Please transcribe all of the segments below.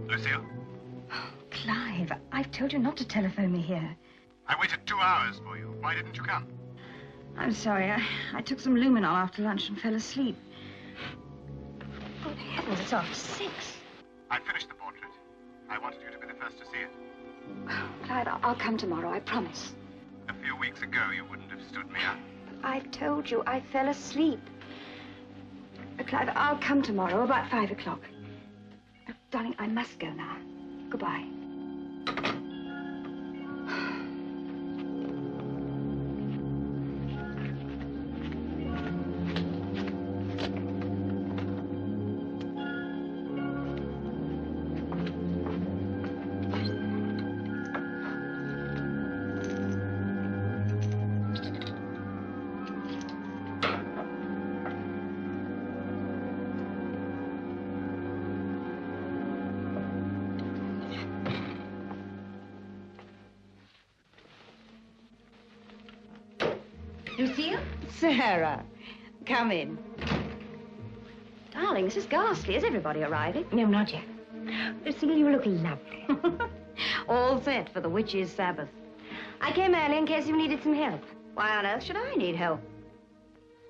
Lucille? Oh, Clive, I've told you not to telephone me here. I waited 2 hours for you. Why didn't you come? I'm sorry. I took some Luminol after lunch and fell asleep. Good heavens, it's after 6. I finished the portrait. I wanted you to be the first to see it. Oh, Clive, I'll come tomorrow, I promise. A few weeks ago, you wouldn't have stood me up. I told you I fell asleep. Clive, I'll come tomorrow about 5 o'clock. Oh, darling, I must go now. Goodbye. Lucille? Sarah, come in. Darling, this is ghastly. Is everybody arriving? No, not yet. Lucille, you look lovely. All set for the witches' Sabbath. I came early in case you needed some help. Why on earth should I need help?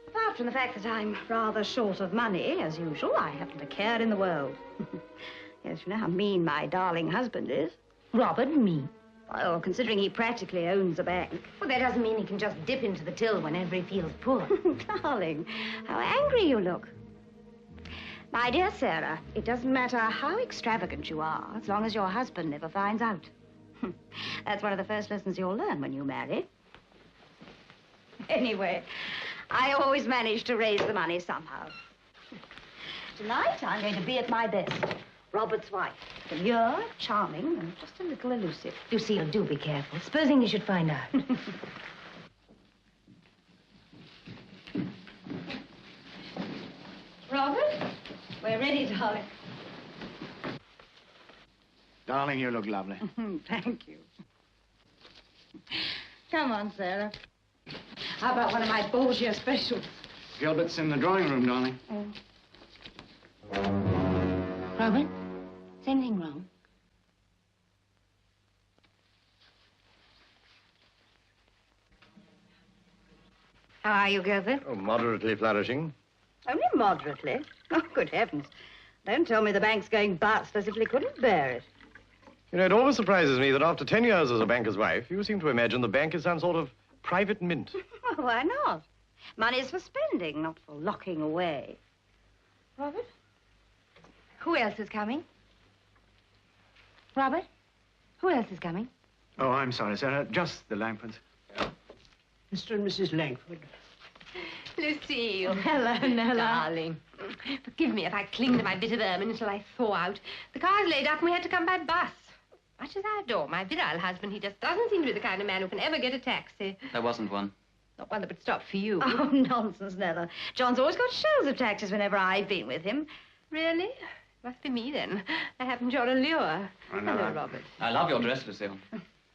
Apart from the fact that I'm rather short of money, as usual, I haven't a care in the world. Yes, you know how mean my darling husband is. Robert, me. Well, considering he practically owns a bank. Well, that doesn't mean he can just dip into the till whenever he feels poor. Darling, how angry you look. My dear Sarah, it doesn't matter how extravagant you are, as long as your husband never finds out. That's one of the first lessons you'll learn when you marry. Anyway, I always manage to raise the money somehow. Tonight, I'm going to be at my best. Robert's wife. Demure, charming, and just a little elusive. Lucille, do be careful. Supposing he should find out. Robert, we're ready, darling. Darling, you look lovely. Thank you. Come on, Sarah. How about one of my Borgia specials? Gilbert's in the drawing room, darling. Robert, is anything wrong? How are you, Griffith? Oh, moderately flourishing. Only moderately. Oh, good heavens. Don't tell me the bank's going bust as if they couldn't bear it. You know, it always surprises me that after 10 years as a banker's wife, you seem to imagine the bank is some sort of private mint. Well, why not? Money's for spending, not for locking away. Robert? Who else is coming? Robert? Who else is coming? Oh, I'm sorry, Sarah. Just the Langfords. Mr. and Mrs. Langford. Lucille. Hello, Nella. Darling. Forgive me if I cling to my bit of ermine until I thaw out. The car's laid up and we had to come by bus. Much as I adore my virile husband, he just doesn't seem to be the kind of man who can ever get a taxi. There wasn't one. Not one that would stop for you. Oh, nonsense, Nella. John's always got shows of taxis whenever I've been with him. Really? Must be me, then. I haven't your allure. Oh, no, Hello, Robert. I love your dress, Lucille.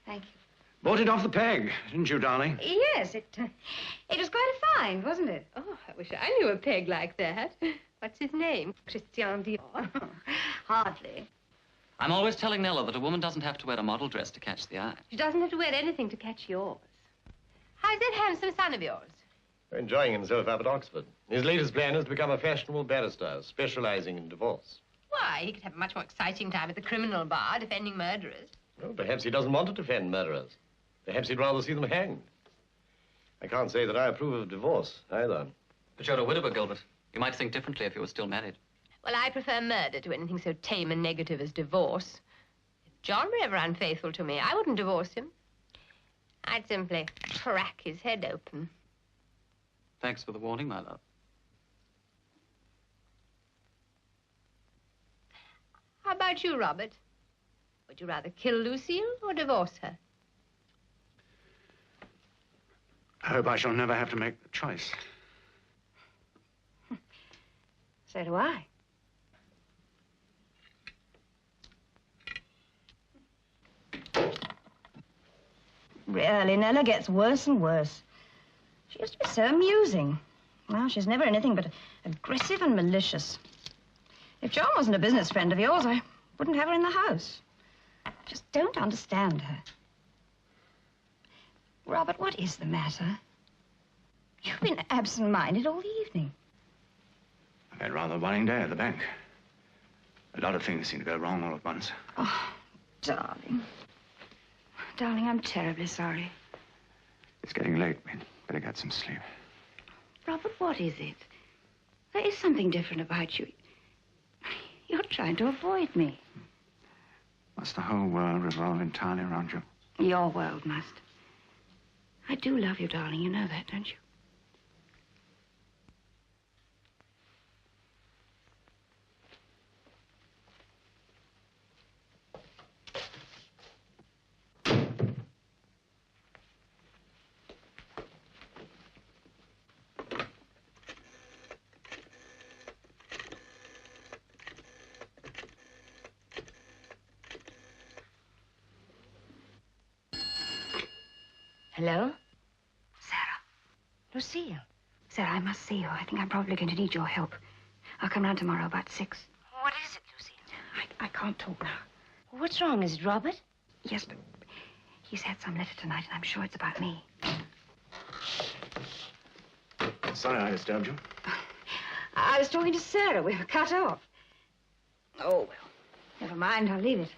Thank you. Bought it off the peg, didn't you, darling? Yes, it was quite a find, wasn't it? Oh, I wish I knew a peg like that. What's his name? Christian Dior? Hardly. I'm always telling Nella that a woman doesn't have to wear a model dress to catch the eye. She doesn't have to wear anything to catch yours. How's that handsome son of yours? Enjoying himself up at Oxford. His latest plan is to become a fashionable barrister, specializing in divorce. Why, he could have a much more exciting time at the criminal bar defending murderers. Well, perhaps he doesn't want to defend murderers. Perhaps he'd rather see them hanged. I can't say that I approve of divorce, either. But you're a widower, Gilbert. You might think differently if you were still married. Well, I prefer murder to anything so tame and negative as divorce. If John were ever unfaithful to me, I wouldn't divorce him. I'd simply crack his head open. Thanks for the warning, my love. How about you, Robert? Would you rather kill Lucille or divorce her? I hope I shall never have to make the choice. So do I. Really, Nella gets worse and worse. She used to be so amusing. Now she's never anything but aggressive and malicious. If John wasn't a business friend of yours, I wouldn't have her in the house. I just don't understand her. Robert, what is the matter? You've been absent-minded all the evening. I've had rather a worrying day at the bank. A lot of things seem to go wrong all at once. Oh, darling. Darling, I'm terribly sorry. It's getting late. We'd better get some sleep. Robert, what is it? There is something different about you. You're trying to avoid me. Must the whole world revolve entirely around you? Your world must. I do love you, darling. You know that, don't you? Hello? Sarah. Lucille. Sarah, I must see you. I think I'm probably going to need your help. I'll come round tomorrow about 6. What is it, Lucille? I can't talk now. What's wrong? Is it Robert? Yes, but he's had some letter tonight, and I'm sure it's about me. Sorry I disturbed you. I was talking to Sarah. We were cut off. Oh, well, never mind. I'll leave it.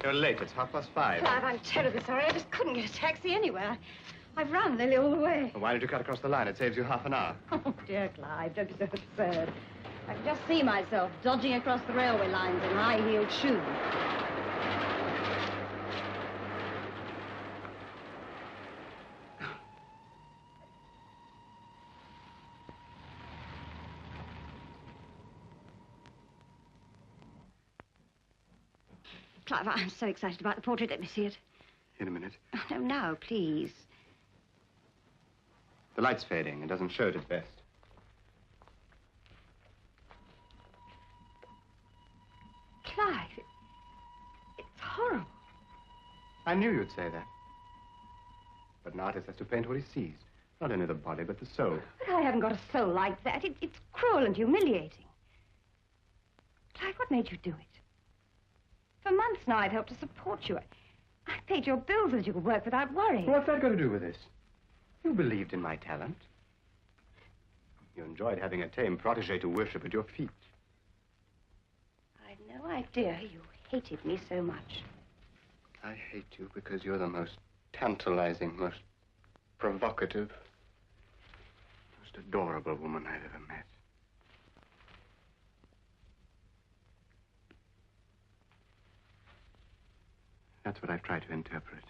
You're late. It's 5:30. Clive, I'm terribly sorry. I just couldn't get a taxi anywhere. I've run nearly all the way. Well, why don't you cut across the line? It saves you half an hour. Oh, dear Clive, don't be so absurd. I can just see myself dodging across the railway lines in high-heeled shoes. Clive, I'm so excited about the portrait. Let me see it. In a minute. Oh, no, now, please. The light's fading. It doesn't show at its best. Clive, it's horrible. I knew you'd say that. But an artist has to paint what he sees. Not only the body, but the soul. But I haven't got a soul like that. It's cruel and humiliating. Clive, what made you do it? For months now, I've helped to support you. I paid your bills so that you could work without worry. What's that got to do with this? You believed in my talent. You enjoyed having a tame protege to worship at your feet. I'd no idea you hated me so much. I hate you because you're the most tantalizing, most provocative, most adorable woman I've ever met. That's what I've tried to interpret.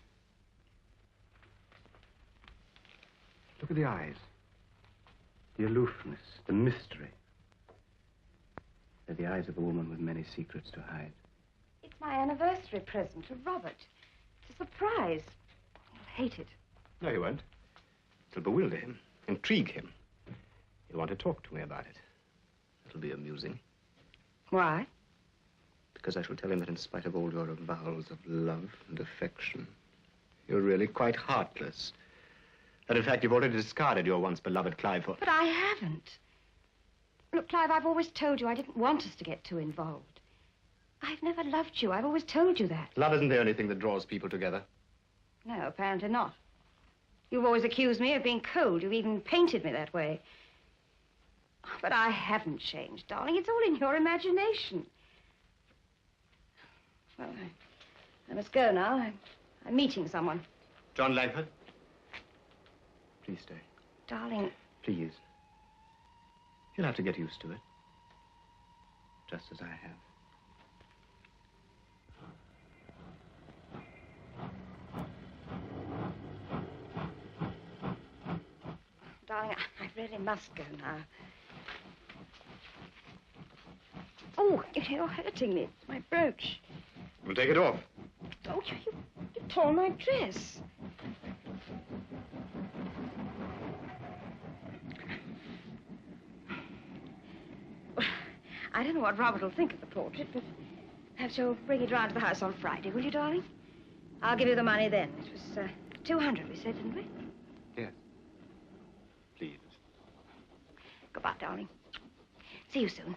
Look at the eyes. The aloofness, the mystery. They're the eyes of a woman with many secrets to hide. It's my anniversary present to Robert. It's a surprise. He'll hate it. No, he won't. It'll bewilder him, intrigue him. He'll want to talk to me about it. It'll be amusing. Why? Because I shall tell him that in spite of all your avowals of love and affection, you're really quite heartless. That, in fact, you've already discarded your once beloved Clive for... But I haven't. Look, Clive, I've always told you I didn't want us to get too involved. I've never loved you. I've always told you that. Love isn't the only thing that draws people together. No, apparently not. You've always accused me of being cold. You've even painted me that way. But I haven't changed, darling. It's all in your imagination. Well, I must go now. I'm meeting someone. John Langford? Please stay. Darling. Please. You'll have to get used to it. Just as I have. Darling, I really must go now. Oh, you're hurting me. It's my my brooch. Well, take it off. Oh, you tore my dress. I don't know what Robert will think of the portrait, but perhaps you'll bring it round to the house on Friday, will you, darling? I'll give you the money then. It was 200, we said, didn't we? Yes. Please. Goodbye, darling. See you soon.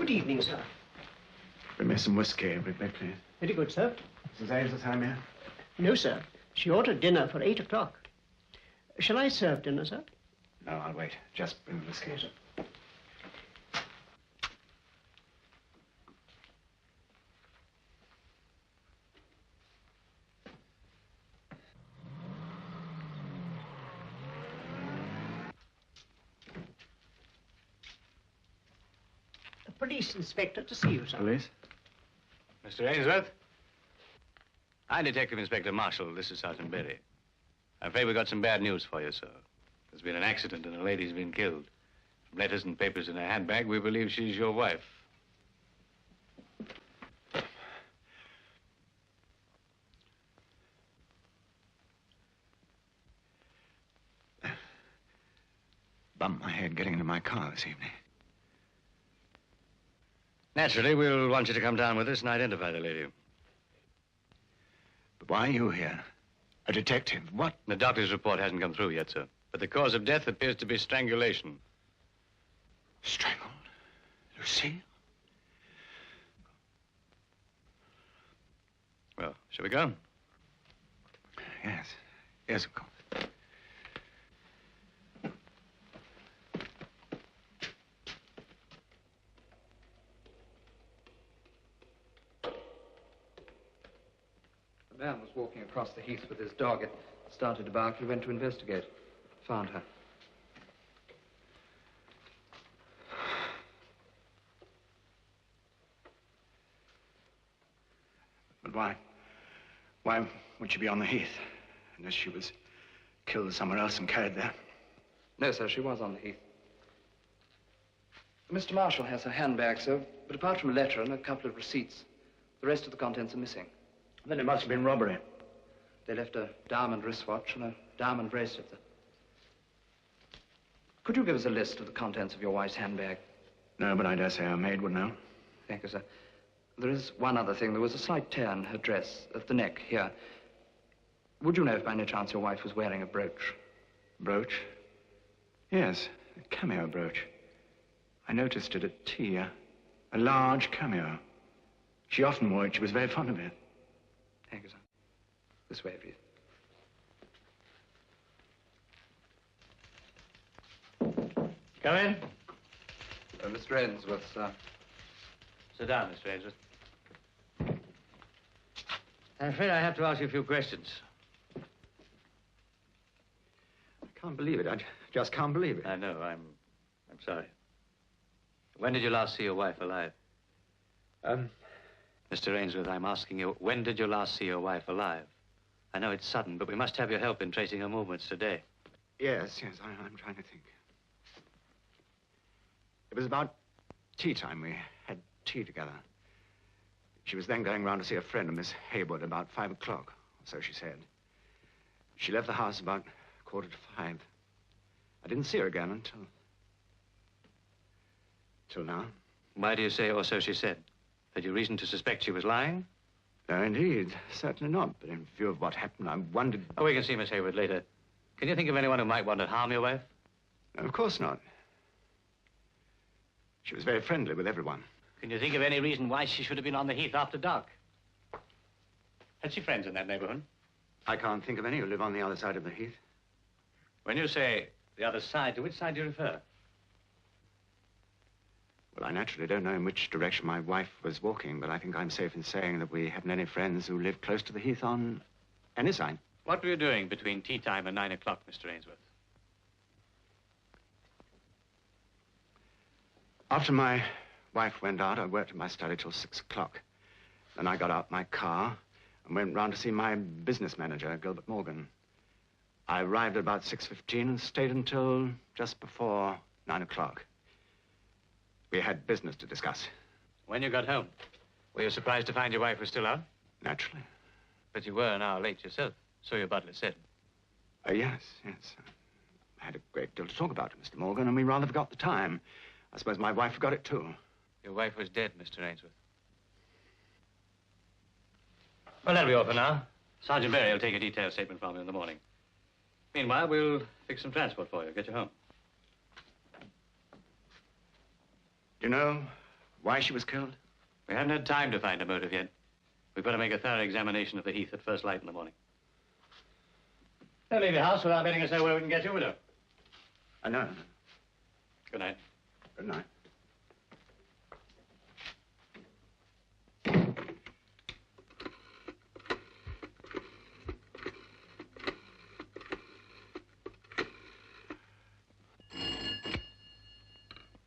Good evening, sir. Bring me some whiskey, everybody, please. Very good, sir. Mrs. Ainsworth home here? No, sir. She ordered dinner for 8 o'clock. Shall I serve dinner, sir? No, I'll wait. Just bring the whiskey. Yes, sir. police inspector to see you, sir. Police? Mr. Ainsworth? I'm Detective Inspector Marshall. This is Sergeant Berry. I'm afraid we've got some bad news for you, sir. There's been an accident and a lady's been killed. From letters and papers in her handbag, we believe she's your wife. Bumped my head getting into my car this evening. Naturally, we'll want you to come down with us and identify the lady. But why are you here? A detective? What? The doctor's report hasn't come through yet, sir. But the cause of death appears to be strangulation. Strangled? Lucille? Well, shall we go? Yes. Yes, of course. A man was walking across the heath with his dog. It started to bark. He went to investigate. Found her. But why would she be on the heath? Unless she was killed somewhere else and carried there. No, sir, she was on the heath. Mr. Marshall has her handbag, sir, but apart from a letter and a couple of receipts, the rest of the contents are missing. Then it must have been robbery. They left a diamond wristwatch and a diamond bracelet. Could you give us a list of the contents of your wife's handbag? No, but I dare say our maid would know. Thank you, sir. There is one other thing. There was a slight tear in her dress at the neck here. Would you know if by any chance your wife was wearing a brooch? Brooch? Yes, a cameo brooch. I noticed it at tea, a large cameo. She often wore it. She was very fond of it. Thank you, sir. This way, please. Come in. Mr. Ainsworth, sir. Sit down, Mr. Ainsworth. I'm afraid I have to ask you a few questions. I can't believe it. I just can't believe it. I know. I'm sorry. When did you last see your wife alive? Mr. Ainsworth, I'm asking you, when did you last see your wife alive? I know it's sudden, but we must have your help in tracing her movements today. Yes, I'm trying to think. It was about tea time. We had tea together. She was then going round to see a friend, a Miss Haywood, about 5 o'clock, so she said. She left the house about 4:45. I didn't see her again until now. Why do you say, or so she said? Had you reason to suspect she was lying? No, indeed. Certainly not. But in view of what happened, I wondered... Oh, we can see Miss Hayward later. Can you think of anyone who might want to harm your wife? No, of course not. She was very friendly with everyone. Can you think of any reason why she should have been on the heath after dark? Had she friends in that neighborhood? I can't think of any who live on the other side of the heath. When you say the other side, to which side do you refer? Well, I naturally don't know in which direction my wife was walking, but I think I'm safe in saying that we haven't any friends who live close to the heath on any side. What were you doing between tea time and 9 o'clock, Mr. Ainsworth? After my wife went out, I worked at my study till 6 o'clock. Then I got out my car and went round to see my business manager, Gilbert Morgan. I arrived at about 6:15 and stayed until just before 9 o'clock. We had business to discuss. When you got home, were you surprised to find your wife was still out? Naturally. But you were an hour late yourself, so your butler said. Yes. I had a great deal to talk about to Mr. Morgan, and we rather forgot the time. I suppose my wife forgot it, too. Your wife was dead, Mr. Ainsworth. Well, that'll be all for now. Sergeant Berry will take a detailed statement from you in the morning. Meanwhile, we'll fix some transport for you, get you home. Do you know why she was killed? We haven't had time to find a motive yet. We've got to make a thorough examination of the heath at first light in the morning. Don't leave your house without letting us know where we can get you, widow. I know. Good night. Good night.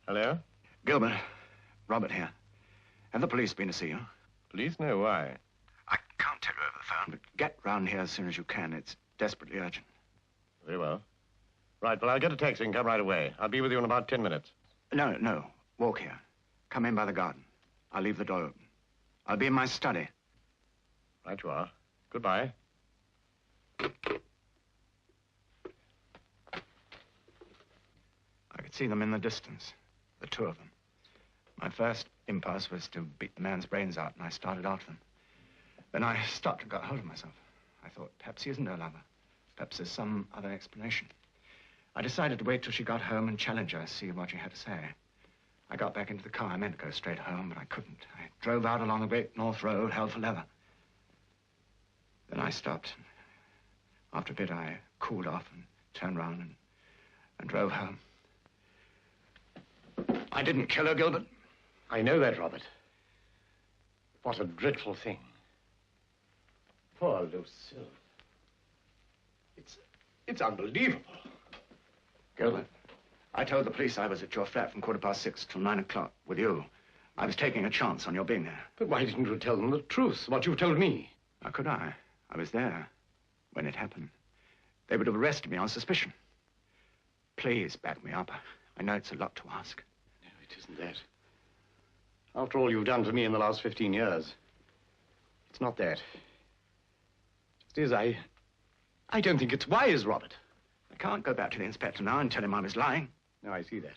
Hello? Gilbert, Robert here. Have the police been to see you? Police? No, why? I can't tell you over the phone, but get round here as soon as you can. It's desperately urgent. Very well. Right, well, I'll get a taxi and come right away. I'll be with you in about 10 minutes. No. Walk here. Come in by the garden. I'll leave the door open. I'll be in my study. Right you are. Goodbye. I could see them in the distance, the two of them. My first impulse was to beat the man's brains out, and I started after them. Then I stopped and got hold of myself. I thought, perhaps he isn't her lover. Perhaps there's some other explanation. I decided to wait till she got home and challenge her, see what she had to say. I got back into the car. I meant to go straight home, but I couldn't. I drove out along the Great North Road, hell for leather. Then I stopped. After a bit, I cooled off and turned round and drove home. I didn't kill her, Gilbert. I know that, Robert. What a dreadful thing. Poor Lucille. It's unbelievable. Gilbert, I told the police I was at your flat from 6:15 till 9 o'clock with you. I was taking a chance on your being there. But why didn't you tell them the truth, what you told me? How could I? I was there when it happened. They would have arrested me on suspicion. Please back me up. I know it's a lot to ask. No, it isn't that. After all you've done for me in the last 15 years, it's not that. It is, I don't think it's wise, Robert. I can't go back to the inspector now and tell him I was lying. No, I see that.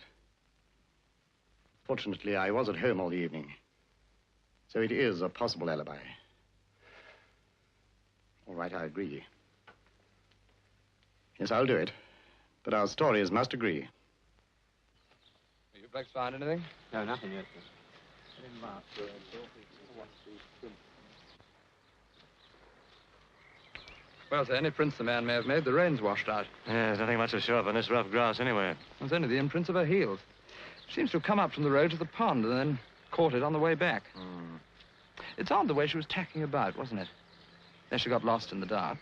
Fortunately, I was at home all the evening. So it is a possible alibi. All right, I agree. Yes, I'll do it. But our stories must agree. Have you folks found anything? No, nothing yet. Well, sir, any prints the man may have made, the rain's washed out. Yeah, there's nothing much to show up on this rough grass anyway. There's only the imprints of her heels. Seems to have come up from the road to the pond and then caught it on the way back. It's odd the way she was tacking about, wasn't it? Then she got lost in the dark.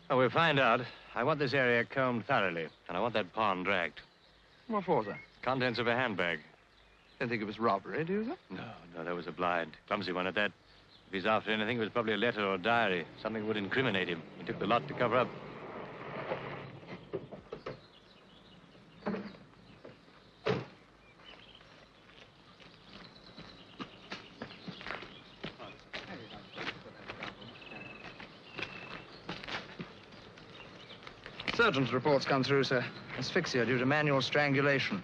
Well, we'll find out. I want this area combed thoroughly, and I want that pond dragged. What for, sir? Contents of a handbag. Don't think it was robbery, do you, sir? No, that was a blind. Clumsy one at that. If he's after anything, it was probably a letter or a diary. Something would incriminate him. He took the lot to cover up. Surgeon's reports come through, sir. Asphyxia due to manual strangulation.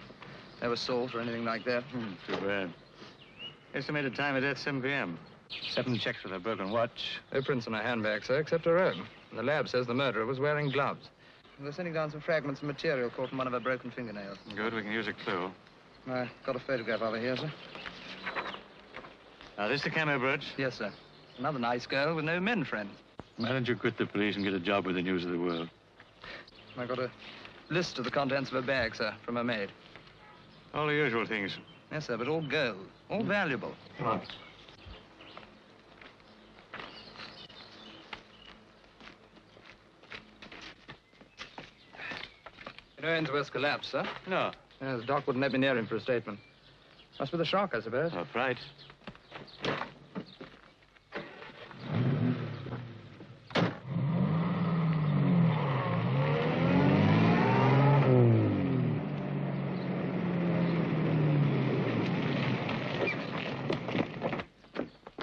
Never salt or anything like that. Too bad. Estimated time of death, 7 p.m. 7 checks with a broken watch. No prints on her handbag, sir, except her own. And the lab says the murderer was wearing gloves. They're sending down some fragments of material caught in one of her broken fingernails. Good, we can use a clue. I got a photograph of her here, sir. Now, this the camo brooch? Yes, sir. Another nice girl with no men friends. Why don't you quit the police and get a job with the news of the world? I got a list of the contents of her bag, sir, from her maid. All the usual things. Yes, sir, but all gold. All valuable. Come on. You know Ainsworth's collapsed, sir? No. Yeah, the doc wouldn't let me near him for a statement. Must be the shock, I suppose. Oh, fright.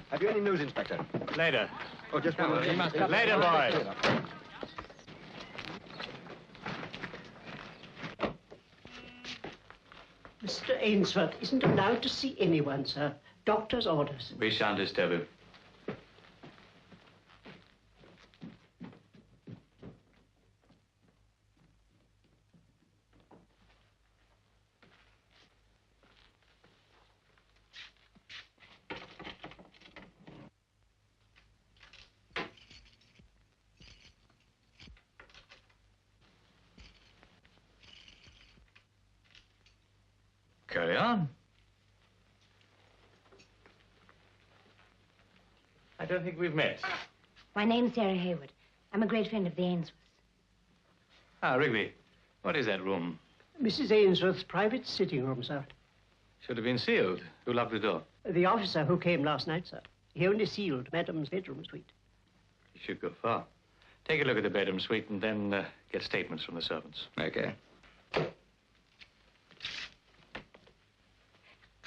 Have you any news, Inspector? Later. Oh, just one minute. Later, boys. Mr. Ainsworth isn't allowed to see anyone, sir. Doctor's orders. We shan't disturb him. Carry on. I don't think we've met. My name's Sarah Hayward. I'm a great friend of the Ainsworths. Ah, Rigby, what is that room? Mrs. Ainsworth's private sitting room, sir. Should have been sealed. Who locked the door? The officer who came last night, sir. He only sealed Madame's bedroom suite. You should go far. Take a look at the bedroom suite and then get statements from the servants. Okay.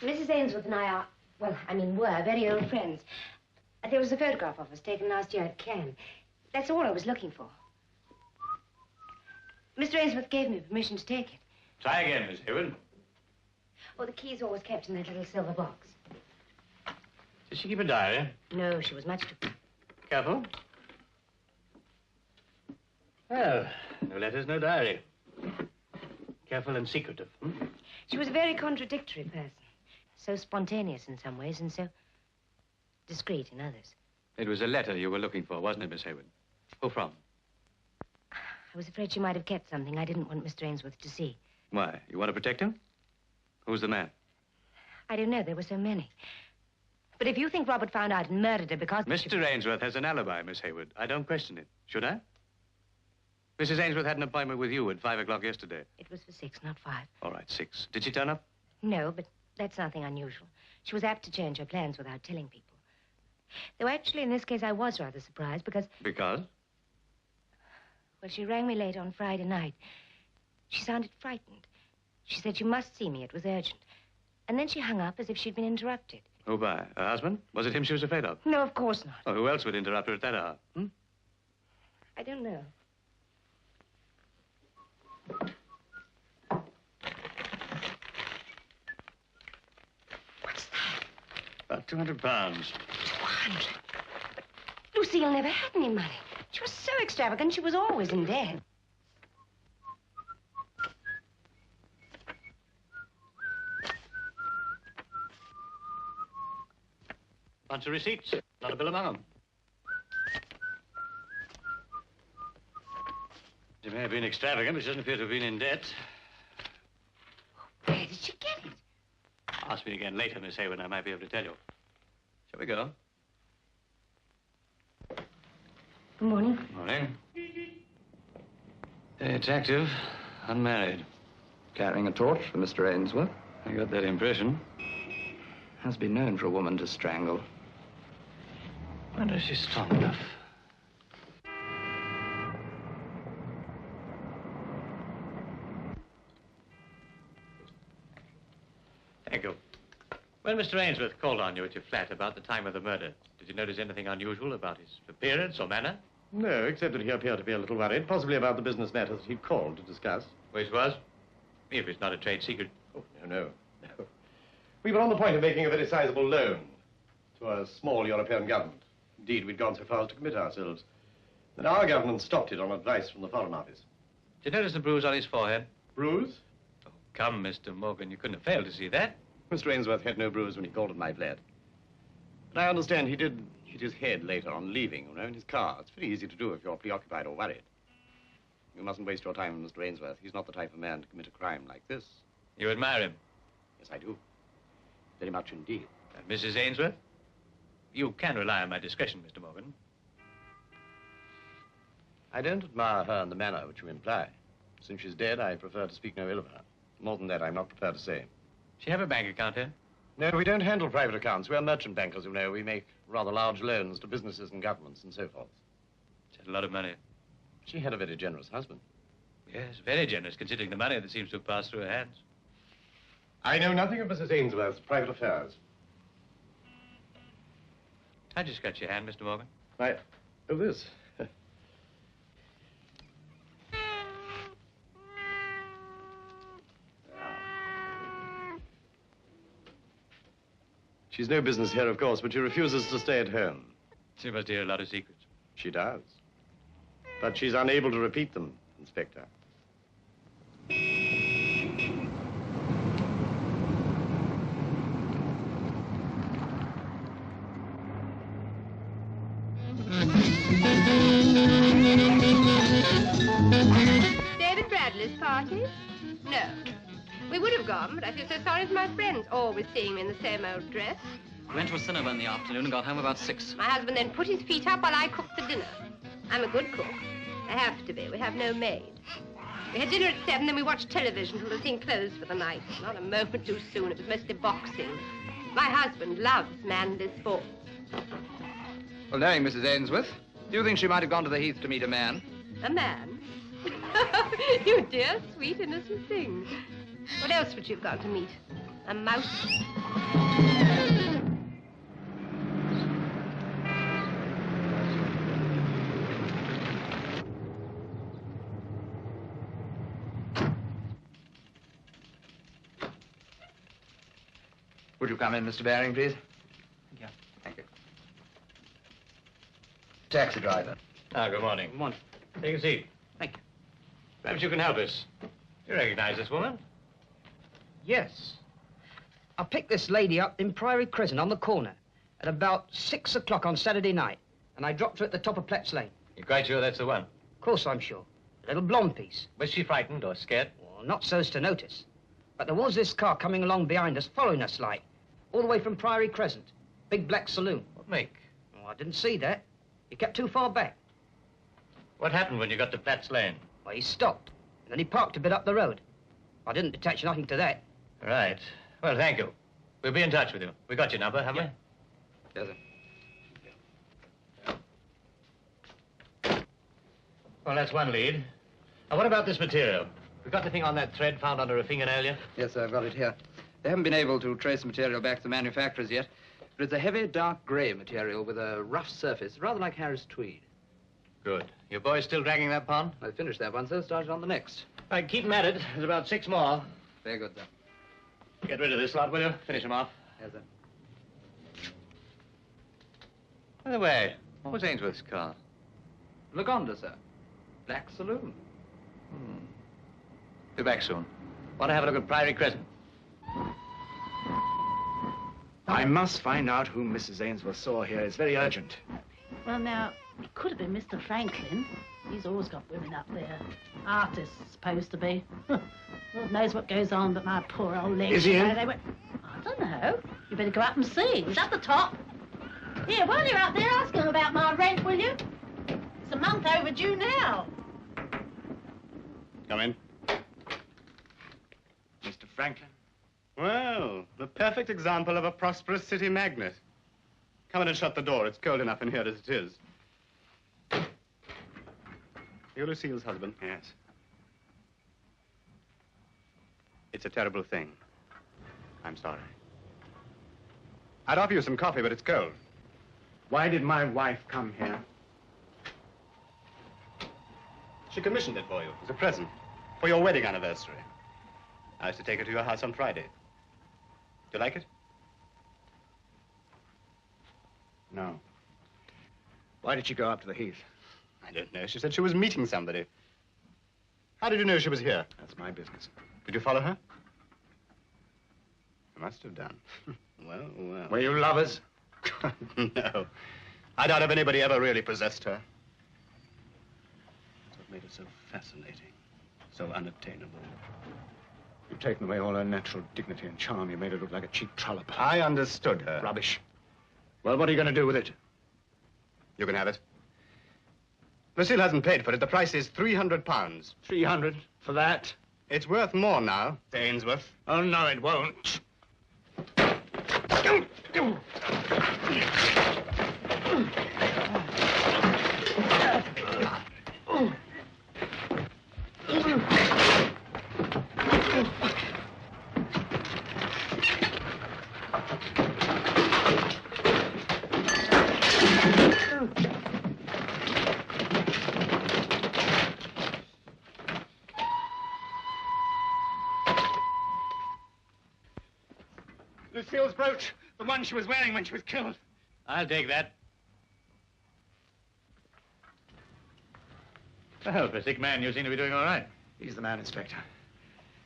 Mrs. Ainsworth and I are, were very old friends. There was a photograph of us taken last year at Cannes. That's all I was looking for. Mr. Ainsworth gave me permission to take it. Try again, Miss Hayward. Oh, the key's always kept in that little silver box. Did she keep a diary? No, she was much too... Careful. Well, no letters, no diary. Careful and secretive. She was a very contradictory person. So spontaneous in some ways and so discreet in others. It was a letter you were looking for, wasn't it, Miss Hayward? Who from? I was afraid she might have kept something I didn't want Mr. Ainsworth to see. Why? You want to protect him? Who's the man? I don't know. There were so many. But if you think Robert found out and murdered her because... Mr. Ainsworth has an alibi, Miss Hayward. I don't question it. Should I? Mrs. Ainsworth had an appointment with you at 5 o'clock yesterday. It was for 6, not 5. All right, 6. Did she turn up? No, but that's nothing unusual. She was apt to change her plans without telling people. Though actually, in this case, I was rather surprised because... Because? Well, she rang me late on Friday night. She sounded frightened. She said she must see me. It was urgent. And then she hung up as if she'd been interrupted. Who by? Her husband? Was it him she was afraid of? No, of course not. Oh, who else would interrupt her at that hour? I don't know. What's that? About £200. 200? Lucille never had any money. She was so extravagant, she was always in debt. Bunch of receipts. Not a bill among them. She may have been extravagant, but she doesn't appear to have been in debt. Where did she get it? Ask me again later, Miss Hayward, I might be able to tell you. Shall we go? Good morning. Morning. Very attractive, unmarried. Carrying a torch for Mr. Ainsworth. I got that impression. Has been known for a woman to strangle. I wonder if she's strong enough. Thank you. When Mr. Ainsworth called on you at your flat about the time of the murder, did you notice anything unusual about his appearance or manner? No, except that he appeared to be a little worried, possibly about the business matters he'd called to discuss. Which was? If it's not a trade secret. Oh, no. We were on the point of making a very sizable loan to a small European government. Indeed, we'd gone so far as to commit ourselves. Then our government stopped it on advice from the Foreign Office. Did you notice the bruise on his forehead? Bruise? Oh, come, Mr. Morgan, you couldn't have failed to see that. Mr. Ainsworth had no bruise when he called at my flat. But I understand he did hit his head later on leaving, in his car. It's very easy to do if you're preoccupied or worried. You mustn't waste your time on Mr. Ainsworth. He's not the type of man to commit a crime like this. You admire him? Yes, I do. Very much indeed. Mrs. Ainsworth? You can rely on my discretion, Mr. Morgan. I don't admire her in the manner which you imply. Since she's dead, I prefer to speak no ill of her. More than that, I'm not prepared to say. She have a bank account here? No, we don't handle private accounts. We're merchant bankers, you know. We make rather large loans to businesses and governments and so forth. She had a lot of money. She had a very generous husband. Yes, very generous, considering the money that seems to have passed through her hands. I know nothing of Mrs. Ainsworth's private affairs. How'd you scratch your hand, Mr. Morgan? Why, oh, this. She's no business here, of course, but she refuses to stay at home. She must hear a lot of secrets. She does. But she's unable to repeat them, Inspector. David Bradley's party? No. We would have gone, but I feel so sorry for my friends, always seeing me in the same old dress. We went to a cinema in the afternoon and got home about 6. My husband then put his feet up while I cooked the dinner. I'm a good cook. I have to be. We have no maid. We had dinner at 7, then we watched television till the thing closed for the night. Not a moment too soon. It was mostly boxing. My husband loves manly sports. Well, knowing Mrs. Ainsworth, do you think she might have gone to the Heath to meet a man? A man? You dear, sweet, innocent thing. What else would you have gone to meet? A mouse? Would you come in, Mr. Baring, please? Yeah. Thank you. Taxi driver. Ah, good morning. Good morning. Take a seat. Thank you. Perhaps you can help us. You recognize this woman? Yes. I picked this lady up in Priory Crescent on the corner at about 6 o'clock on Saturday night, and I dropped her at the top of Platt's Lane. You're quite sure that's the one? Of course I'm sure. A little blonde piece. Was she frightened or scared? Well, not so as to notice. But there was this car coming along behind us, following us like, all the way from Priory Crescent. Big black saloon. What make? Oh, I didn't see that. He kept too far back. What happened when you got to Platt's Lane? Well, he stopped, and then he parked a bit up the road. I didn't attach nothing to that. Right. Well, thank you. We'll be in touch with you. We got your number, haven't we? Yes, sir. Well, that's one lead. Now, what about this material? We got the thing on that thread found under a fingernail yet? Yes, sir, I've got it here. They haven't been able to trace the material back to the manufacturers yet, but it's a heavy, dark grey material with a rough surface, rather like Harris tweed. Good. Your boys still dragging that pond? I finished that one, sir. Started on the next. Right, keep them at it. There's about 6 more. Very good, sir. Get rid of this lot, will you? Finish them off. Yes, sir. By the way, what was Ainsworth's car? Lagonda, sir. Black saloon. Be back soon. Want to have a look at Priory Crescent? I must find out who Mrs. Ainsworth saw here. It's very urgent. Well, now, it could have been Mr. Franklin. He's always got women up there. Artists, supposed to be. Lord knows what goes on, but my poor old legs. Is he in? They went... I don't know. You better go up and see. He's at the top. Here, while you're up there, ask him about my rent, will you? It's a month overdue now. Come in. Mr. Franklin? Well, the perfect example of a prosperous city magnate. Come in and shut the door. It's cold enough in here as it is. You're Lucille's husband? Yes. It's a terrible thing. I'm sorry. I'd offer you some coffee, but it's cold. Why did my wife come here? She commissioned it for you as a present for your wedding anniversary. I was to take her to your house on Friday. Do you like it? No. Why did she go up to the Heath? I don't know. She said she was meeting somebody. How did you know she was here? That's my business. Did you follow her? You must have done. Well. Were you lovers? No. I doubt if anybody ever really possessed her. That's what made her so fascinating, so unattainable. You've taken away all her natural dignity and charm. You made her look like a cheap trollop. I understood her. Rubbish. Well, what are you going to do with it? You can have it. Lucille hasn't paid for it. The price is £300. 300 for that? It's worth more now, to Ainsworth. Oh, no, it won't. Lucille's brooch, the one she was wearing when she was killed. I'll take that. Well, for a sick man, you seem to be doing all right. He's the man, Inspector.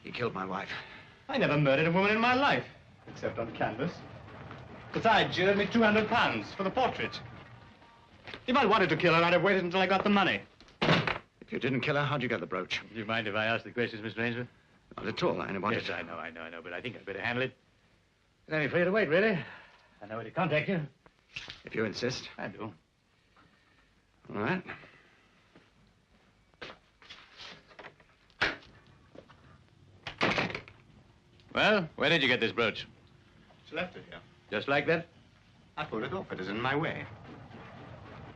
He killed my wife. I never murdered a woman in my life, except on canvas. Besides, she owed me £200 for the portrait. If I wanted to kill her, I'd have waited until I got the money. If you didn't kill her, how'd you get the brooch? Do you mind if I ask the questions, Mr. Ainsworth? Not at all. I only wanted... Yes, I know, but I think I'd better handle it. It's only for you to wait, really. I know where to contact you. If you insist. I do. All right. Well, where did you get this brooch? She left it here. Just like that? I pulled it off. It is in my way.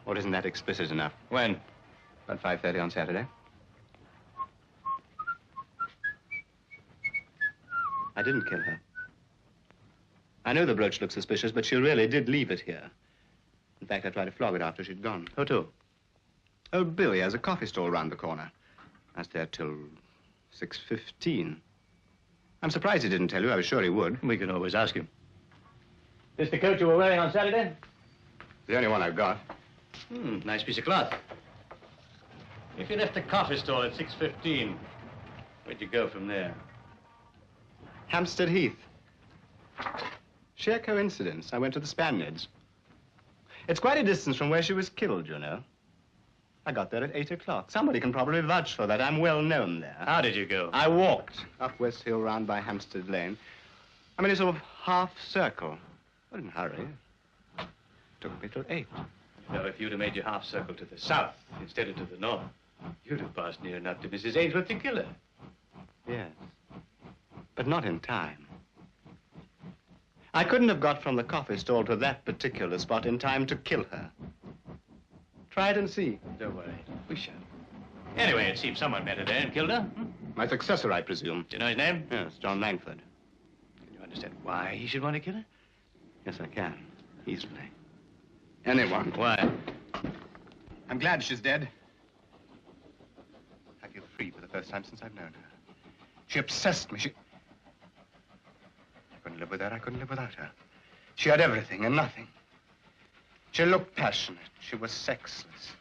Or isn't that explicit enough? When? About 5:30 on Saturday. I didn't kill her. I know the brooch looked suspicious, but she really did leave it here. In fact, I tried to flog it after she'd gone. Who to? Oh, Billy has a coffee stall round the corner. I was there till 6:15. I'm surprised he didn't tell you. I was sure he would. We can always ask him. This the coat you were wearing on Saturday? The only one I've got. Nice piece of cloth. If you left the coffee stall at 6:15, where'd you go from there? Hampstead Heath. Sheer coincidence. I went to the Spaniards. It's quite a distance from where she was killed, you know. I got there at 8 o'clock. Somebody can probably vouch for that. I'm well known there. How did you go? I walked up West Hill round by Hampstead Lane. I mean, a sort of half circle. I didn't hurry. It took me till 8. Now, if you'd have made your half circle to the south instead of to the north, you'd have passed near enough to Mrs. Ainsworth to kill her. Yes. But not in time. I couldn't have got from the coffee stall to that particular spot in time to kill her. Try it and see. Don't worry. We shall. Anyway, it seems someone met her there and killed her. My successor, I presume. Do you know his name? Yes, John Langford. Can you understand why he should want to kill her? Yes, I can. Easily. Anyone. Why? I'm glad she's dead. I feel free for the first time since I've known her. She obsessed me. I couldn't live with her. I couldn't live without her. She had everything and nothing. She looked passionate. She was sexless.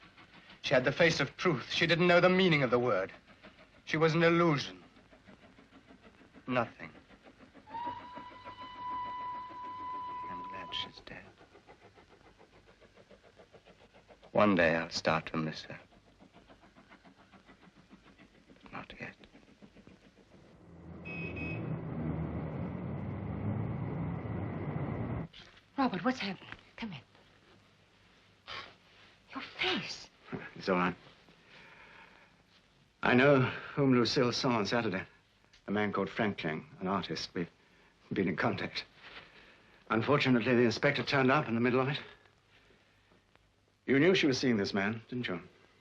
She had the face of truth. She didn't know the meaning of the word. She was an illusion. Nothing. I'm glad she's dead. One day I'll start to miss her. But not yet. Robert, what's happening? Come in. Your face. It's all right. I know whom Lucille saw on Saturday. A man called Franklin, an artist. We've been in contact. Unfortunately, the inspector turned up in the middle of it. You knew she was seeing this man, didn't you?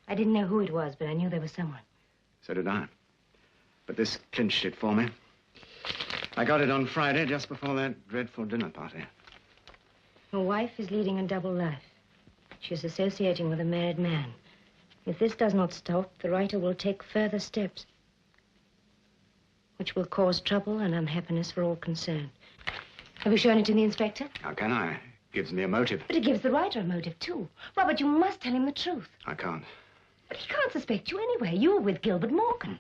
I didn't know who it was, but I knew there was someone. So did I. But this clinched it for me. I got it on Friday, just before that dreadful dinner party. Your wife is leading a double life. She's associating with a married man. If this does not stop, the writer will take further steps, which will cause trouble and unhappiness for all concerned. Have you shown it to the inspector? How can I? It gives me a motive. But it gives the writer a motive, too. Robert, you must tell him the truth. I can't. But he can't suspect you anyway. You were with Gilbert Morgan.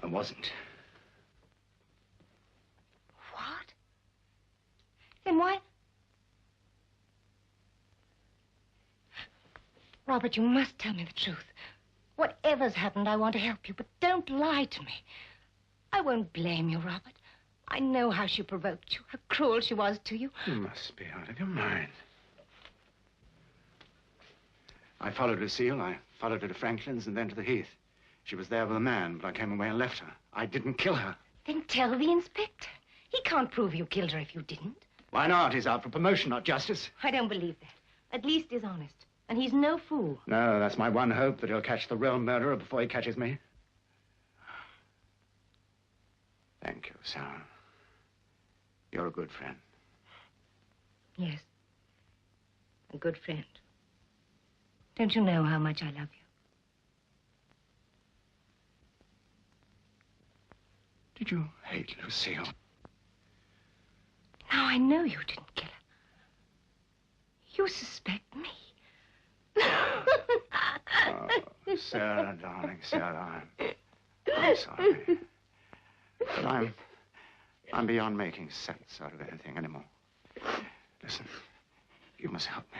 I wasn't. What? Then why... Robert, you must tell me the truth. Whatever's happened, I want to help you, but don't lie to me. I won't blame you, Robert. I know how she provoked you, how cruel she was to you. You must be out of your mind. I followed Lucille. I followed her to Franklin's and then to the Heath. She was there with a man, but I came away and left her. I didn't kill her. Then tell the inspector. He can't prove you killed her if you didn't. Why not? He's out for promotion, not justice. I don't believe that. At least he's honest. And he's no fool. No, that's my one hope, that he'll catch the real murderer before he catches me. Thank you, Sarah. You're a good friend. Yes. A good friend. Don't you know how much I love you? Did you hate Lucille? Now I know you didn't kill her. You suspect me. Oh, Sarah, darling, Sarah, I'm sorry. But I'm beyond making sense out of anything anymore. Listen, you must help me.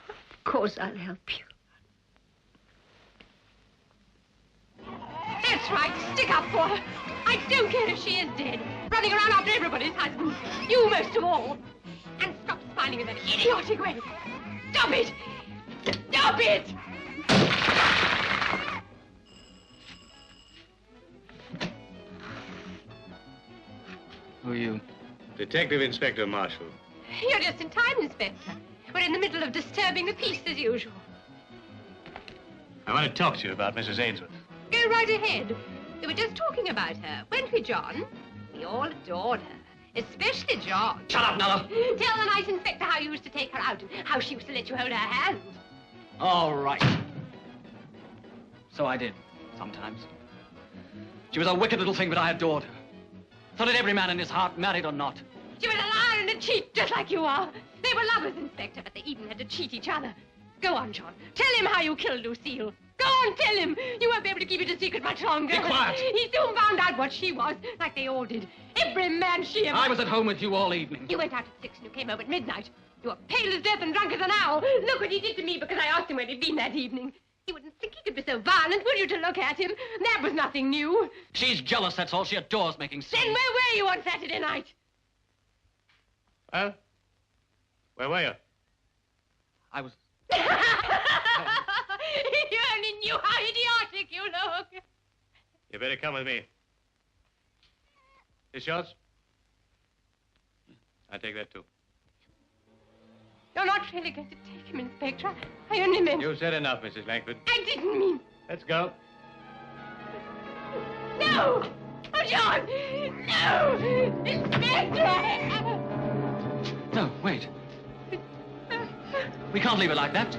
Of course I'll help you. That's right. Stick up for her. I don't care if she is dead. Running around after everybody's husband. You most of all. And stop smiling in that idiotic way. Stop it! Stop it! Who are you? Detective Inspector Marshall. You're just in time, Inspector. We're in the middle of disturbing the peace as usual. I want to talk to you about Mrs. Ainsworth. Go right ahead. We were just talking about her, weren't we, John? We all adored her. Especially John. Shut up, Nella. Tell the nice inspector how you used to take her out and how she used to let you hold her hand. All right. So I did, sometimes. She was a wicked little thing, but I adored her. So did every man in his heart, married or not. She was a liar and a cheat, just like you are. They were lovers, Inspector, but they even had to cheat each other. Go on, John. Tell him how you killed Lucille. Go on, tell him. You won't be able to keep it a secret much longer. Be quiet. He soon found out what she was, like they all did. Every man she ever... I was at home with you all evening. You went out at 6 and you came home at midnight. You were pale as death and drunk as an owl. Look what he did to me because I asked him where he'd been that evening. You wouldn't think he could be so violent, would you, to look at him? That was nothing new. She's jealous, that's all. She adores making scenes. Then where were you on Saturday night? Well, where were you? I was... You only knew how idiotic you look. You better come with me. This yours? I take that, too. You're not really going to take him, Inspector. I only meant... You said enough, Mrs. Langford. I didn't mean... Let's go. No! Oh, John! No! Inspector! No, wait. We can't leave it like that.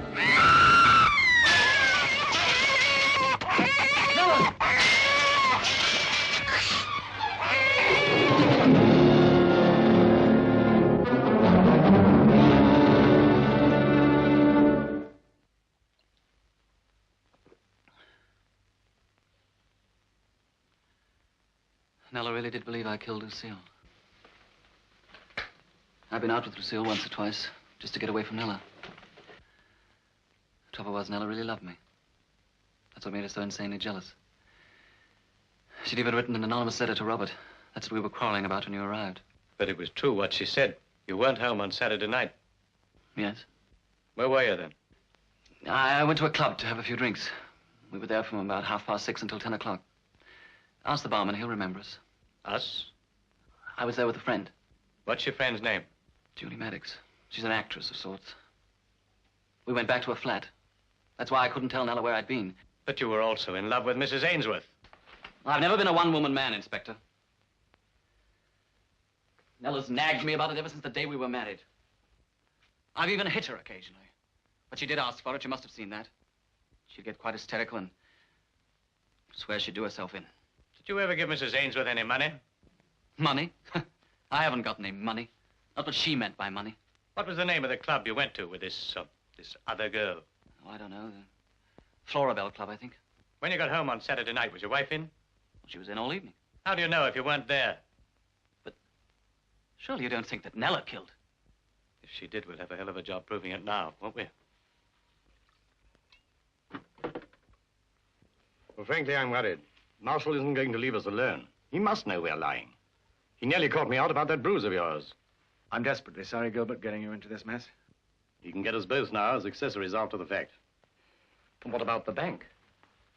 No! Nella really did believe I killed Lucille. I've been out with Lucille once or twice, just to get away from Nella. The trouble was, Nella really loved me. That's what made her so insanely jealous. She'd even written an anonymous letter to Robert. That's what we were quarreling about when you arrived. But it was true what she said. You weren't home on Saturday night. Yes? Where were you then? I went to a club to have a few drinks. We were there from about 6:30 until 10 o'clock. Ask the barman, he'll remember us. Us? I was there with a friend. What's your friend's name? Julie Maddox. She's an actress of sorts. We went back to her flat. That's why I couldn't tell Nella where I'd been. But you were also in love with Mrs. Ainsworth. I've never been a one-woman man, Inspector. Nella's nagged me about it ever since the day we were married. I've even hit her occasionally. But she did ask for it. You must have seen that. She'd get quite hysterical and swear she'd do herself in. Did you ever give Mrs. Ainsworth any money? Money? I haven't got any money. Not what she meant by money. What was the name of the club you went to with this other girl? Oh, I don't know. The Florabelle Club, I think. When you got home on Saturday night, was your wife in? She was in all evening. How do you know if you weren't there? But surely you don't think that Nella killed? If she did, we'll have a hell of a job proving it now, won't we? Well, frankly, I'm worried. Marshall isn't going to leave us alone. He must know we're lying. He nearly caught me out about that bruise of yours. I'm desperately sorry, Gilbert, getting you into this mess. He can get us both now as accessories after the fact. And what about the bank?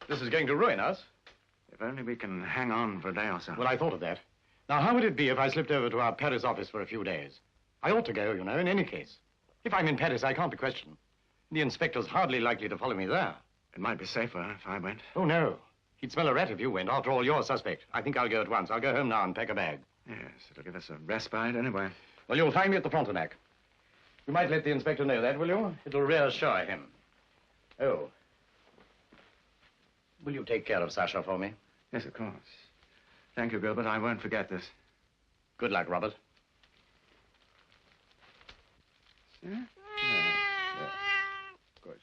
This is going to ruin us. If only we can hang on for a day or so. Well, I thought of that. Now, how would it be if I slipped over to our Paris office for a few days? I ought to go, you know, in any case. If I'm in Paris, I can't be questioned. The inspector's hardly likely to follow me there. It might be safer if I went. Oh, no. He'd smell a rat if you went. After all, you're a suspect. I think I'll go at once. I'll go home now and pack a bag. Yes, it'll give us a respite anyway. Well, you'll find me at the Frontenac. You might let the inspector know that, will you? It'll reassure him. Oh. Will you take care of Sasha for me? Yes, of course. Thank you, Gilbert. I won't forget this. Good luck, Robert. Yeah? Good.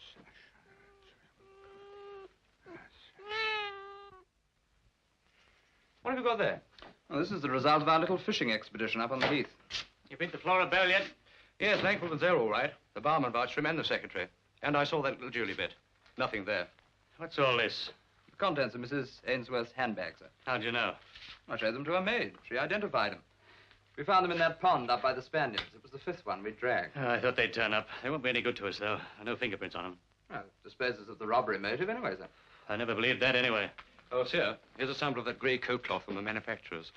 What have you got there? Well, this is the result of our little fishing expedition up on the heath. You beat the Florabelle yet? Yes, Langford was there all right. The barman vouched for him and the secretary. And I saw that little Julie bit. Nothing there. What's all this? The contents of Mrs. Ainsworth's handbag, sir. How'd you know? I showed them to her maid. She identified them. We found them in that pond up by the Spaniards. It was the fifth one we dragged. Oh, I thought they'd turn up. They won't be any good to us, though. No fingerprints on them. Well, it disposes of the robbery motive anyway, sir. I never believed that anyway. Oh, sir, here's a sample of that grey coat cloth from the manufacturers.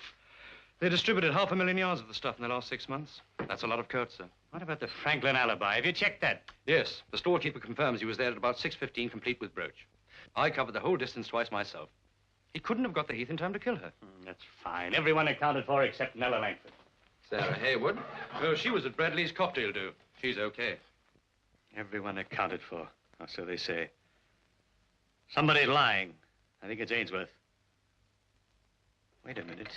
They distributed 500,000 yards of the stuff in the last 6 months. That's a lot of coats, sir. What about the Franklin alibi? Have you checked that? Yes, the storekeeper confirms he was there at about 6:15, complete with brooch. I covered the whole distance twice myself. He couldn't have got the Heath in time to kill her. That's fine. Everyone accounted for except Nella Langford. Sarah Haywood? Well, she was at Bradley's cocktail do. She's okay. Everyone accounted for, or so they say. Somebody's lying. I think it's Ainsworth. Wait a minute.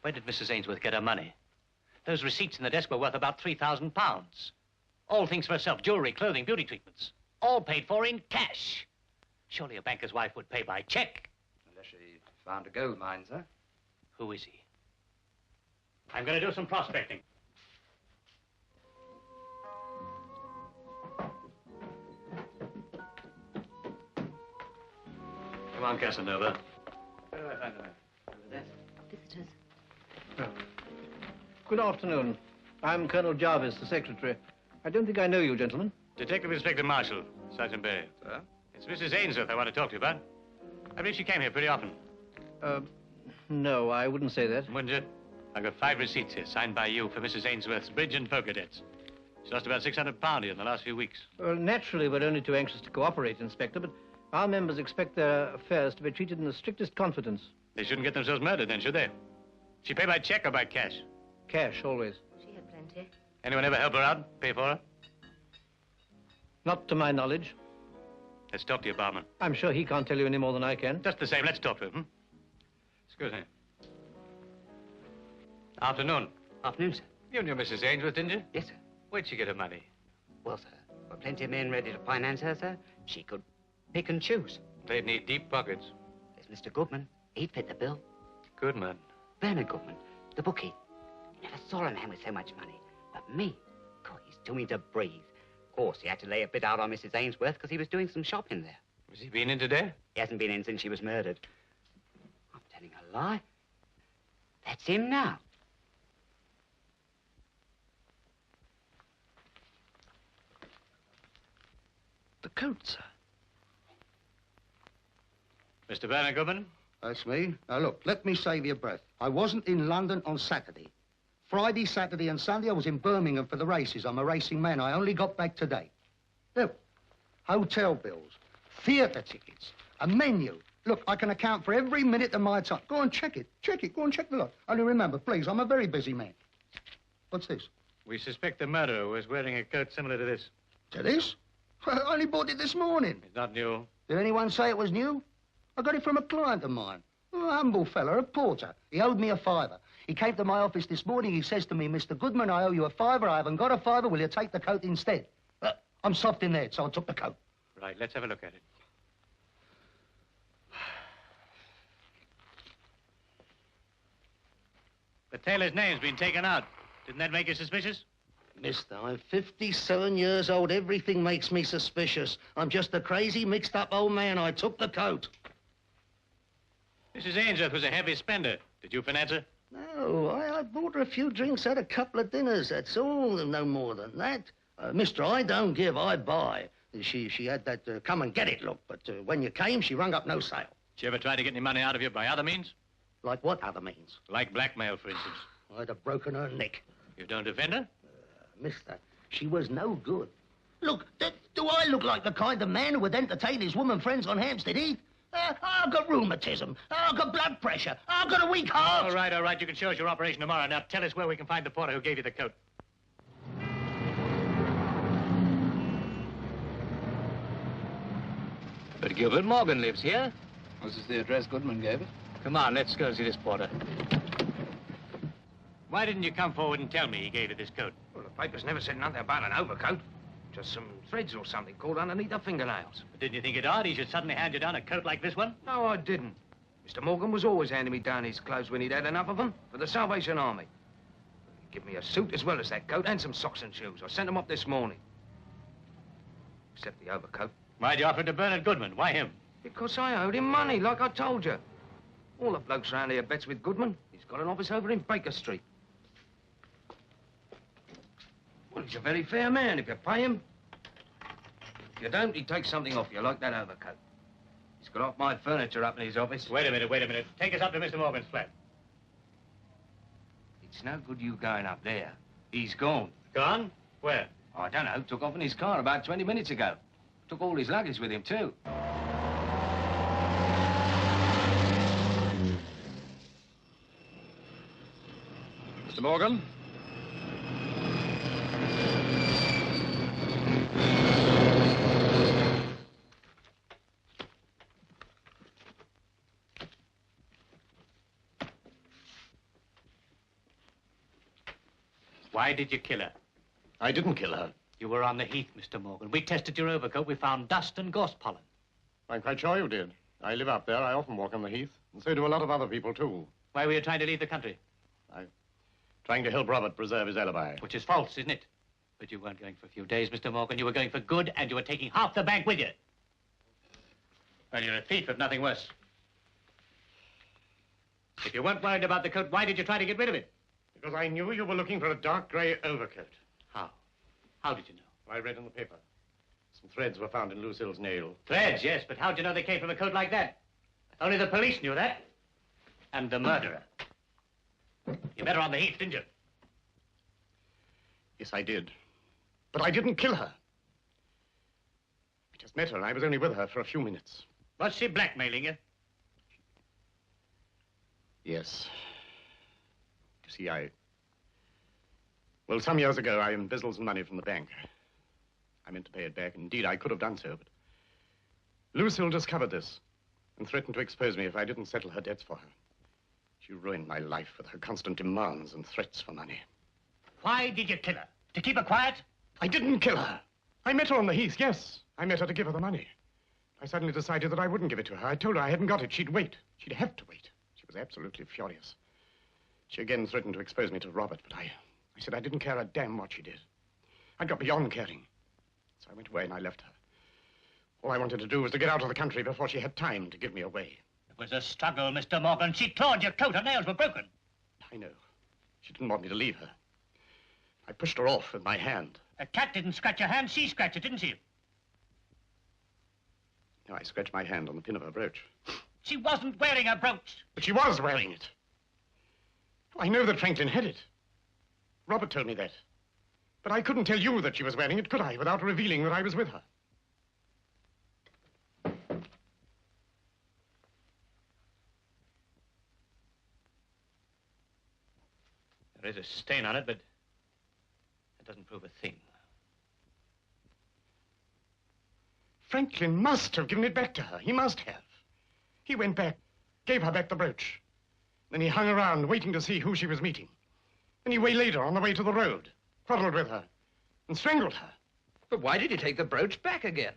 Where did Mrs. Ainsworth get her money? Those receipts in the desk were worth about £3,000. All things for herself, jewelry, clothing, beauty treatments. All paid for in cash. Surely a banker's wife would pay by check. Unless she found a gold mine, sir. Who is he? I'm going to do some prospecting. Come on, Casanova. Where do I find her? Over there. Visitors. Good afternoon. I'm Colonel Jarvis, the secretary. I don't think I know you, gentlemen. Detective Inspector Marshall, Sergeant Berry. Sir? It's Mrs. Ainsworth I want to talk to you about. I believe she came here pretty often. No, I wouldn't say that. Wouldn't you? I've got 5 receipts here, signed by you for Mrs. Ainsworth's bridge and poker debts. She lost about £600 here in the last few weeks. Well, naturally, we're only too anxious to cooperate, Inspector, but our members expect their affairs to be treated in the strictest confidence. They shouldn't get themselves murdered then, should they? She pay by check or by cash? Cash, always. She had plenty. Anyone ever help her out? Pay for her? Not to my knowledge. Let's talk to your barman. I'm sure he can't tell you any more than I can. Just the same, let's talk to him. Excuse me. Afternoon. Afternoon, sir. You knew Mrs. Ainsworth, didn't you? Yes, sir. Where'd she get her money? Well, sir, were plenty of men ready to finance her, sir. She could pick and choose. They'd need deep pockets. There's Mr. Goodman. He'd fit the bill. Goodman. Bernard Goodman, the bookie. You never saw a man with so much money. But me, God, he's too mean to breathe. Of course, he had to lay a bit out on Mrs. Ainsworth because he was doing some shopping there. Was he been in today? He hasn't been in since she was murdered. I'm telling a lie. That's him now. The coat, sir. Mr. Bernard Goodman? That's me. Now, look, let me save your breath. I wasn't in London on Saturday. Friday, Saturday, and Sunday, I was in Birmingham for the races. I'm a racing man. I only got back today. Look, hotel bills, theatre tickets, a menu. Look, I can account for every minute of my time. Go and check it. Check it. Go and check the lot. Only remember, please, I'm a very busy man. What's this? We suspect the murderer was wearing a coat similar to this. To this? I only bought it this morning. It's not new. Did anyone say it was new? I got it from a client of mine. A humble fella, a porter. He owed me a £5. He came to my office this morning. He says to me, Mr. Goodman, I owe you a £5. I haven't got a £5. Will you take the coat instead? I'm soft in there, so I took the coat. Right, let's have a look at it. The tailor's name's been taken out. Didn't that make you suspicious? Mister, I'm 57 years old. Everything makes me suspicious. I'm just a crazy, mixed-up old man. I took the coat. Mrs. Ainsworth was a heavy spender. Did you finance her? No, I bought her a few drinks, had a couple of dinners. That's all, no more than that. Mister, I don't give, I buy. She had that come-and-get-it look, but when you came, she rung up no sale. Did she ever try to get any money out of you by other means? Like what other means? Like blackmail, for instance. I'd have broken her neck. You don't defend her? Mister, she was no good. Look, do I look like the kind of man who would entertain his woman friends on Hampstead Heath? I've got rheumatism. I've got blood pressure. I've got a weak heart. All right. You can show us your operation tomorrow. Now tell us where we can find the porter who gave you the coat. But Gilbert Morgan lives here. Was this the address Goodman gave it? Come on, let's go see this porter. Why didn't you come forward and tell me he gave you this coat? Well, the papers never said nothing about an overcoat. Just some threads or something caught underneath her fingernails. But didn't you think it odd he should suddenly hand you down a coat like this one? No, I didn't. Mr. Morgan was always handing me down his clothes when he'd had enough of them for the Salvation Army. He'd give me a suit as well as that coat and some socks and shoes. I sent them up this morning. Except the overcoat. Why'd you offer it to Bernard Goodman? Why him? Because I owed him money, like I told you. All the blokes around here bets with Goodman. He's got an office over in Baker Street. Well, he's a very fair man if you pay him. If you don't, he takes something off you, like that overcoat. He's got half my furniture up in his office. Wait a minute. Take us up to Mr. Morgan's flat. It's no good you going up there. He's gone. Gone? Where? I don't know. Took off in his car about 20 minutes ago. Took all his luggage with him, too. Mr. Morgan? Why did you kill her? I didn't kill her. You were on the heath, Mr. Morgan. We tested your overcoat. We found dust and gorse pollen. I'm quite sure you did. I live up there. I often walk on the heath. And so do a lot of other people, too. Why were you trying to leave the country? I'm trying to help Robert preserve his alibi. Which is false, isn't it? But you weren't going for a few days, Mr. Morgan. You were going for good, and you were taking half the bank with you. Well, you're a thief, if nothing worse. If you weren't worried about the coat, why did you try to get rid of it? Because I knew you were looking for a dark gray overcoat. How? How did you know? I read in the paper. Some threads were found in Lucille's nail. Threads, yes, but how'd you know they came from a coat like that? Only the police knew that. And the murderer. You met her on the heath, didn't you? Yes, I did. But I didn't kill her. I just met her. I was only with her for a few minutes. Was she blackmailing you? Yes. You see, well, some years ago, I embezzled some money from the bank. I meant to pay it back. Indeed, I could have done so, but Lucille discovered this and threatened to expose me if I didn't settle her debts for her. She ruined my life with her constant demands and threats for money. Why did you kill her? To keep her quiet? I didn't kill her. I met her on the heath, yes. I met her to give her the money. I suddenly decided that I wouldn't give it to her. I told her I hadn't got it. She'd wait. She'd have to wait. She was absolutely furious. She again threatened to expose me to Robert, but I said I didn't care a damn what she did. I'd got beyond caring. So I went away and I left her. All I wanted to do was to get out of the country before she had time to give me away. It was a struggle, Mr. Morgan. She clawed your coat. Her nails were broken. I know. She didn't want me to leave her. I pushed her off with my hand. A cat didn't scratch your hand. She scratched it, didn't she? No, I scratched my hand on the pin of her brooch. She wasn't wearing a brooch. But she was wearing it. I know that Franklin had it. Robert told me that. But I couldn't tell you that she was wearing it, could I, without revealing that I was with her? There is a stain on it, but it doesn't prove a thing. Franklin must have given it back to her. He must have. He went back, gave her back the brooch. Then he hung around, waiting to see who she was meeting. Then he waylaid her on the way to the road, quarreled with her, and strangled her. But why did you take the brooch back again?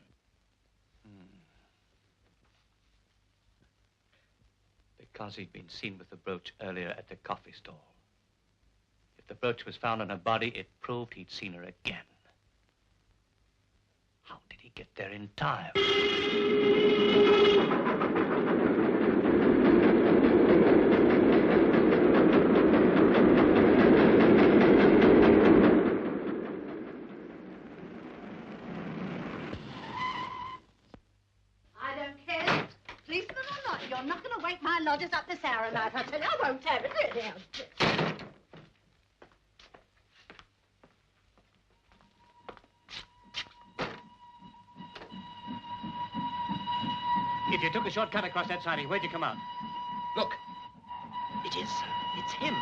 Because he'd been seen with the brooch earlier at the coffee stall. If the brooch was found on her body, it proved he'd seen her again. How did he get there in time? I don't care. Policeman or not, you're not going to wake my lodgers up this hour of night. I tell you, I won't have it. Really. If you took a shortcut across that siding, where'd you come out? Look. It is. It's him.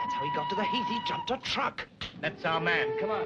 That's how he got to the heath. He jumped a truck. That's our man. Come on.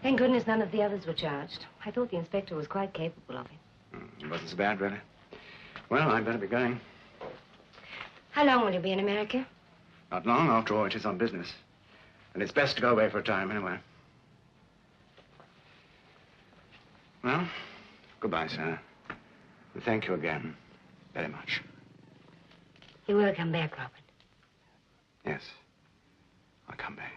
Thank goodness none of the others were charged. I thought the inspector was quite capable of it. It wasn't so bad, really. Well, I'd better be going. How long will you be in America? Not long. After all, it is on business. And it's best to go away for a time, anyway. Well, goodbye, sir. And thank you again very much. You will come back, Robert. Yes, I'll come back.